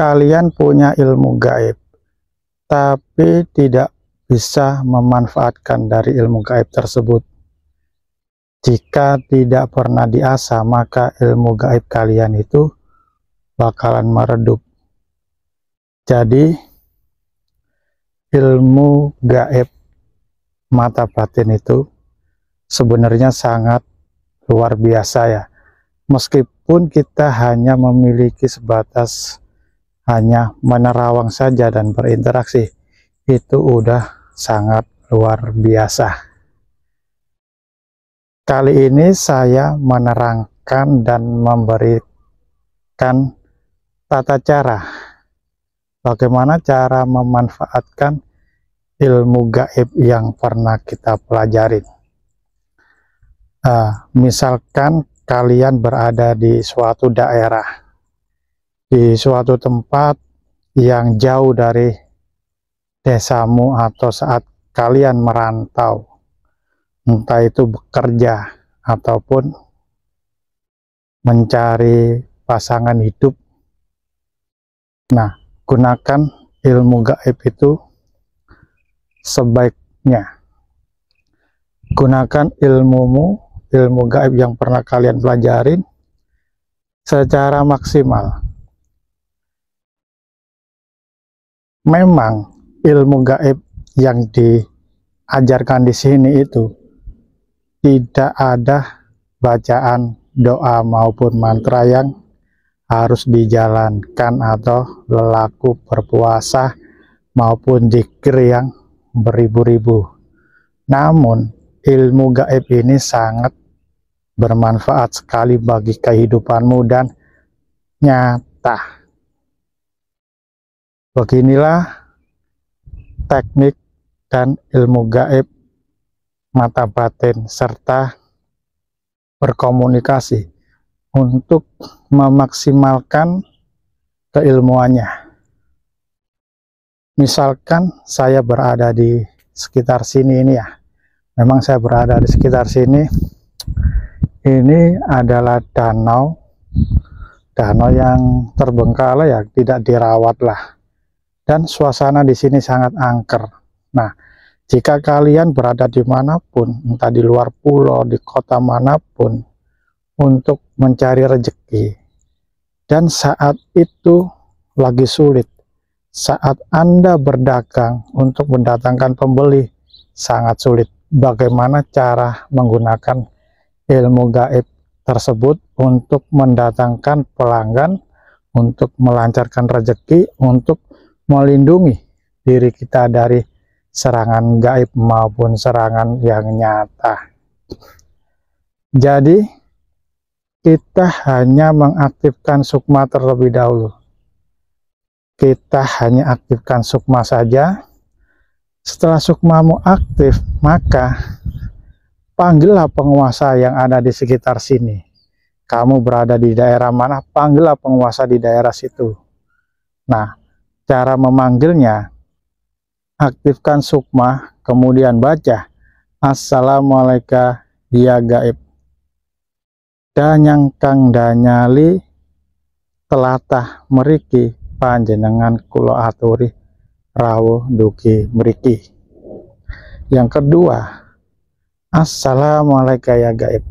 kalian punya ilmu gaib, tapi tidak bisa memanfaatkan dari ilmu gaib tersebut. Jika tidak pernah diasah, maka ilmu gaib kalian itu bakalan meredup. Jadi, ilmu gaib mata batin itu sebenarnya sangat luar biasa ya. Meskipun kita hanya memiliki sebatas hanya menerawang saja dan berinteraksi, itu udah sangat luar biasa. Kali ini saya menerangkan dan memberikan tata cara bagaimana cara memanfaatkan ilmu gaib yang pernah kita pelajari. Misalkan kalian berada di suatu daerah, di suatu tempat yang jauh dari desamu, atau saat kalian merantau, entah itu bekerja ataupun mencari pasangan hidup. Nah, gunakan ilmu gaib itu sebaiknya. Gunakan ilmu gaib yang pernah kalian pelajarin secara maksimal. Memang ilmu gaib yang diajarkan di sini itu tidak ada bacaan doa maupun mantra yang harus dijalankan, atau lelaku berpuasa maupun zikir yang beribu-ribu. Namun ilmu gaib ini sangat bermanfaat sekali bagi kehidupanmu dan nyata. Beginilah teknik dan ilmu gaib mata batin serta berkomunikasi untuk memaksimalkan keilmuannya. Misalkan saya berada di sekitar sini ini ya. Memang saya berada di sekitar sini. Ini adalah danau yang terbengkalai ya, tidak dirawat lah. Dan suasana di sini sangat angker. Nah, jika kalian berada dimanapun, entah di luar pulau, di kota manapun, untuk mencari rezeki, dan saat itu lagi sulit, saat Anda berdagang untuk mendatangkan pembeli sangat sulit, bagaimana cara menggunakan ilmu gaib tersebut untuk mendatangkan pelanggan, untuk melancarkan rezeki, untuk melindungi diri kita dari serangan gaib maupun serangan yang nyata. Jadi kita hanya mengaktifkan sukma terlebih dahulu. Kita hanya aktifkan sukma saja. Setelah sukmamu aktif, maka panggillah penguasa yang ada di sekitar sini. Kamu berada di daerah mana, panggillah penguasa di daerah situ. Nah, cara memanggilnya, aktifkan sukma, kemudian baca Assalamualaikum ya gaib, danyang kang danyali telatah meriki panjenengan kula aturi rawuh dugi mriki. Yang kedua, Assalamualaikum ya gaib,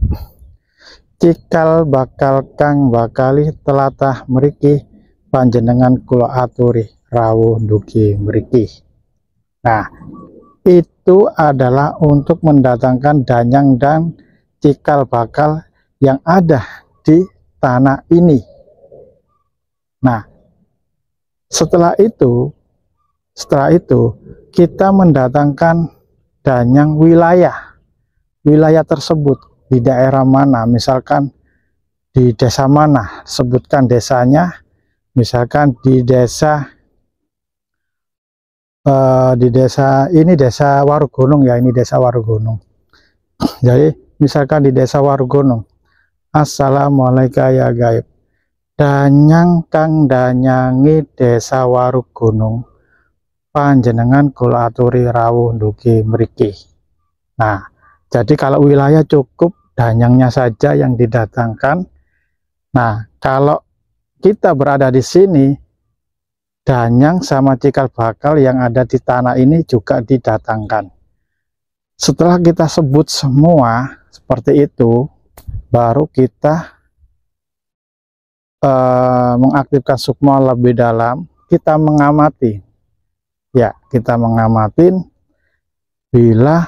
cikal bakal kang bakali telatah mriki panjenengan kula aturi rawuh dugi mriki. Nah, itu adalah untuk mendatangkan danyang dan cikal bakal yang ada di tanah ini. Nah, setelah itu kita mendatangkan danyang wilayah tersebut di daerah mana, misalkan di desa mana, sebutkan desanya, misalkan di desa ini desa Warugunung ya, ini desa Warugunung. Jadi misalkan di desa Warugunung, Assalamualaikum ya gaib, danyang kang danyangi desa Warugunung panjenengan kula aturi rawuh dugi mriki. Nah, jadi kalau wilayah cukup danyangnya saja yang didatangkan. Nah, kalau kita berada di sini, danyang sama cikal bakal yang ada di tanah ini juga didatangkan. Setelah kita sebut semua seperti itu, baru kita mengaktifkan sukma lebih dalam. Kita mengamati, ya, kita ngamatin bila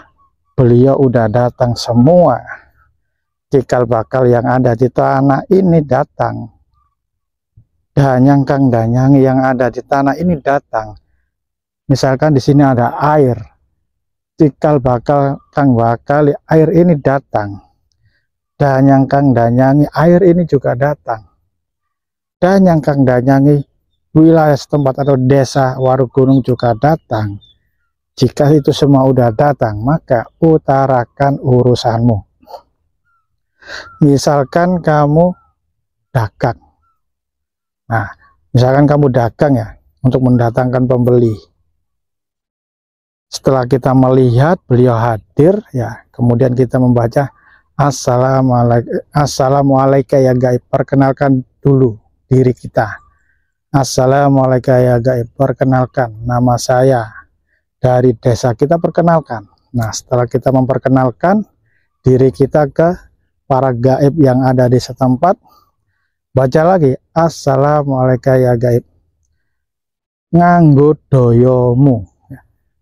beliau udah datang semua, cikal bakal yang ada di tanah ini datang, danyang kang danyangi yang ada di tanah ini datang. Misalkan di sini ada air, cikal bakal kang bakal air ini datang, danyang kang danyangi air ini juga datang, danyang kang danyangi wilayah setempat atau desa Warugunung juga datang. Jika itu semua udah datang, maka utarakan urusanmu. Misalkan kamu dagang. Nah, misalkan kamu dagang ya, untuk mendatangkan pembeli. Setelah kita melihat beliau hadir, ya, kemudian kita membaca Assalamualaikum ya gaib. Perkenalkan dulu diri kita. Assalamualaikum ya gaib. Perkenalkan nama saya dari desa, kita perkenalkan. Nah, setelah kita memperkenalkan diri kita ke para gaib yang ada di setempat, baca lagi Assalamualaikum ya gaib. Nganggo doyomu,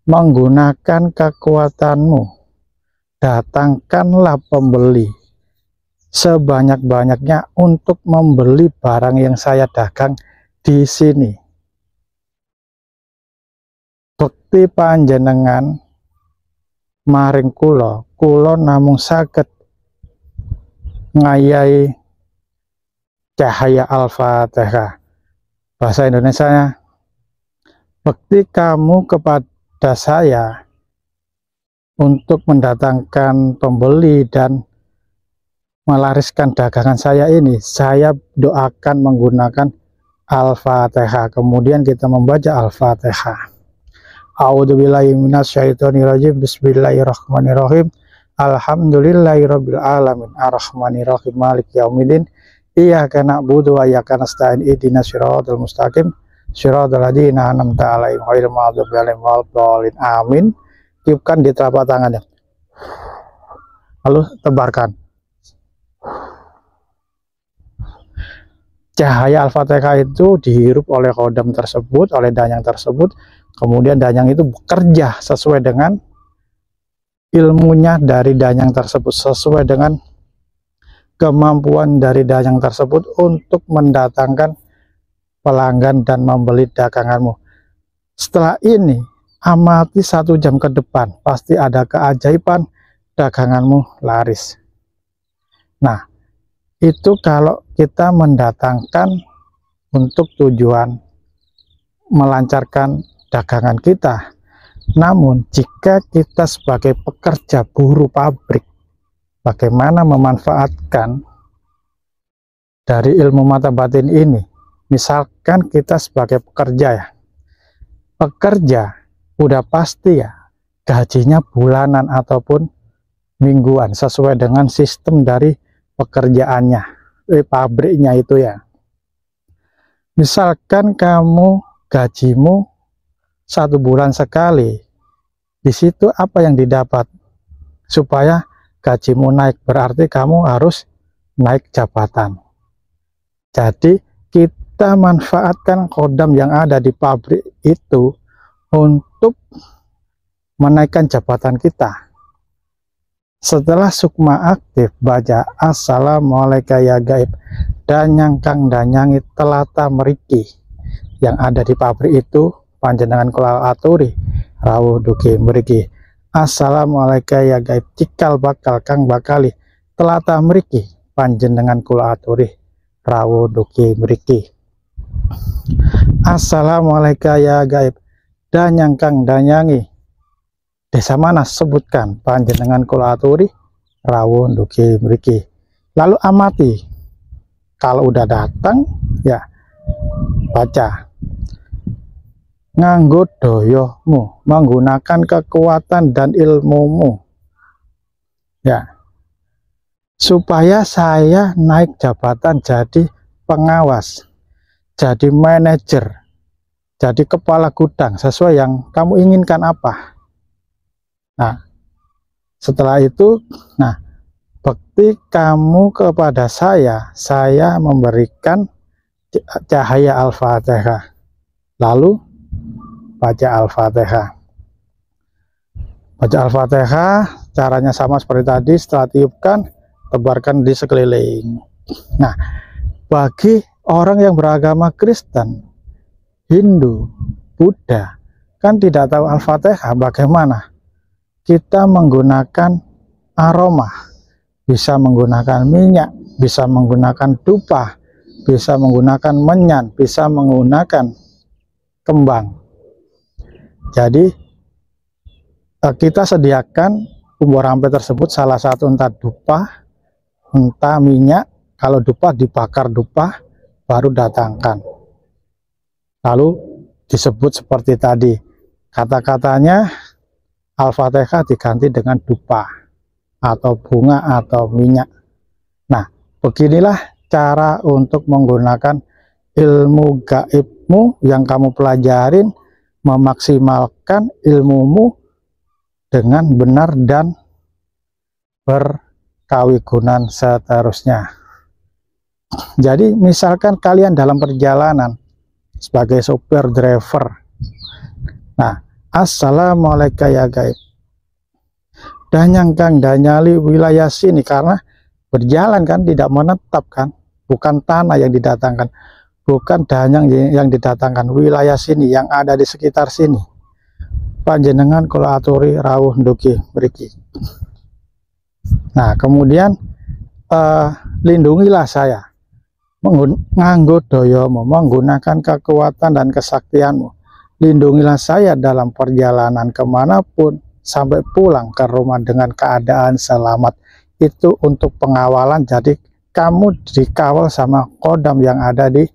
menggunakan kekuatanmu, datangkanlah pembeli sebanyak-banyaknya untuk membeli barang yang saya dagang di sini. Bekti panjenengan maring kula namung saged ngayai cahaya Al-Fatihah. Bahasa Indonesianya, bekti kamu kepada saya untuk mendatangkan pembeli dan melariskan dagangan saya ini, saya doakan menggunakan Al-Fatihah. Kemudian kita membaca Al-Fatihah. A'udzubillahi minasyaitonirrajim. Bismillahirrahmanirrahim. Alhamdulillahirabbil alamin. Arrahmanirrahim. Maliki yaumiddin. Iyyaka na'budu wa iyyaka nasta'in. Ihdinas siratal mustaqim. Shiratal ladzina an'amta 'alaihim ghairil maghdubi 'alaihim waladdallin. Amin. Tiupkan di telapak tangannya. Lalu tebarkan. Cahaya Al-Fatihah itu dihirup oleh kodam tersebut, oleh danyang tersebut. Kemudian danyang itu bekerja sesuai dengan ilmunya dari danyang tersebut, sesuai dengan kemampuan dari danyang tersebut untuk mendatangkan pelanggan dan membeli daganganmu. Setelah ini, amati 1 jam ke depan, pasti ada keajaiban, daganganmu laris. Nah, itu kalau kita mendatangkan untuk tujuan melancarkan dagangan kita. Namun jika kita sebagai pekerja buruh pabrik, bagaimana memanfaatkan dari ilmu mata batin ini? Misalkan kita sebagai pekerja ya, pekerja udah pasti ya gajinya bulanan ataupun mingguan sesuai dengan sistem dari pekerjaannya, pabriknya itu ya. Misalkan kamu gajimu 1 bulan sekali, di situ apa yang didapat? Supaya gajimu naik, berarti kamu harus naik jabatan. Jadi kita manfaatkan kodam yang ada di pabrik itu untuk menaikkan jabatan kita. Setelah sukma aktif, baca Assalamualaikum ya gaib. Danyang kang danyangi telata meriki yang ada di pabrik itu, panjenengan kula aturi rawuh dugi mriki. Assalamualaikum ya gaib. Cikal bakal kang bakali telata mriki, panjenengan kula aturi rawuh dugi mriki. Assalamualaikum ya gaib. Danyang kang danyangi desa mana sebutkan, panjenengan kula aturi rawuh dugi mriki. Lalu amati, kalau udah datang ya baca nganggo doyomu, menggunakan kekuatan dan ilmumu ya, supaya saya naik jabatan jadi pengawas, jadi manajer, jadi kepala gudang sesuai yang kamu inginkan apa. Nah, setelah itu, nah, bakti kamu kepada saya memberikan cahaya Al-Fatihah. Lalu baca Al-Fatihah. Baca Al-Fatihah, caranya sama seperti tadi. Setelah tiupkan, tebarkan di sekeliling. Nah, bagi orang yang beragama Kristen, Hindu, Buddha, kan tidak tahu Al-Fatihah, bagaimana? Kita menggunakan aroma, bisa menggunakan minyak, bisa menggunakan dupa, bisa menggunakan menyan, bisa menggunakan kembang. Jadi kita sediakan umur rampe tersebut salah satu entah dupa, entah minyak. Kalau dupa dibakar dupa, baru datangkan. Lalu disebut seperti tadi, kata-katanya Al-Fatihah diganti dengan dupa atau bunga atau minyak. Nah, beginilah cara untuk menggunakan ilmu gaibmu yang kamu pelajarin, memaksimalkan ilmumu dengan benar dan berkawigunan seterusnya. Jadi misalkan kalian dalam perjalanan sebagai sopir driver, nah, assalamualaikum ya gaib, danyang kang danyali wilayah sini, karena berjalan kan tidak menetap kan, bukan tanah yang didatangkan, bukan danyang yang didatangkan, wilayah sini yang ada di sekitar sini. Panjenengan kula aturi rawuh ndugi mriki. Nah, kemudian lindungilah saya nganggo dayamu, menggunakan kekuatan dan kesaktianmu. Lindungilah saya dalam perjalanan kemanapun sampai pulang ke rumah dengan keadaan selamat. Itu untuk pengawalan, jadi kamu dikawal sama kodam yang ada di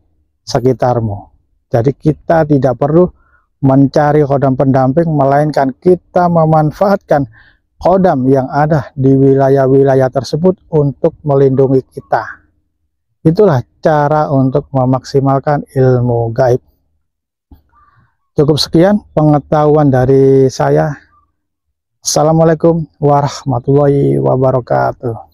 sekitarmu. Jadi kita tidak perlu mencari kodam pendamping, melainkan kita memanfaatkan kodam yang ada di wilayah-wilayah tersebut untuk melindungi kita. Itulah cara untuk memaksimalkan ilmu gaib. Cukup sekian pengetahuan dari saya. Assalamualaikum warahmatullahi wabarakatuh.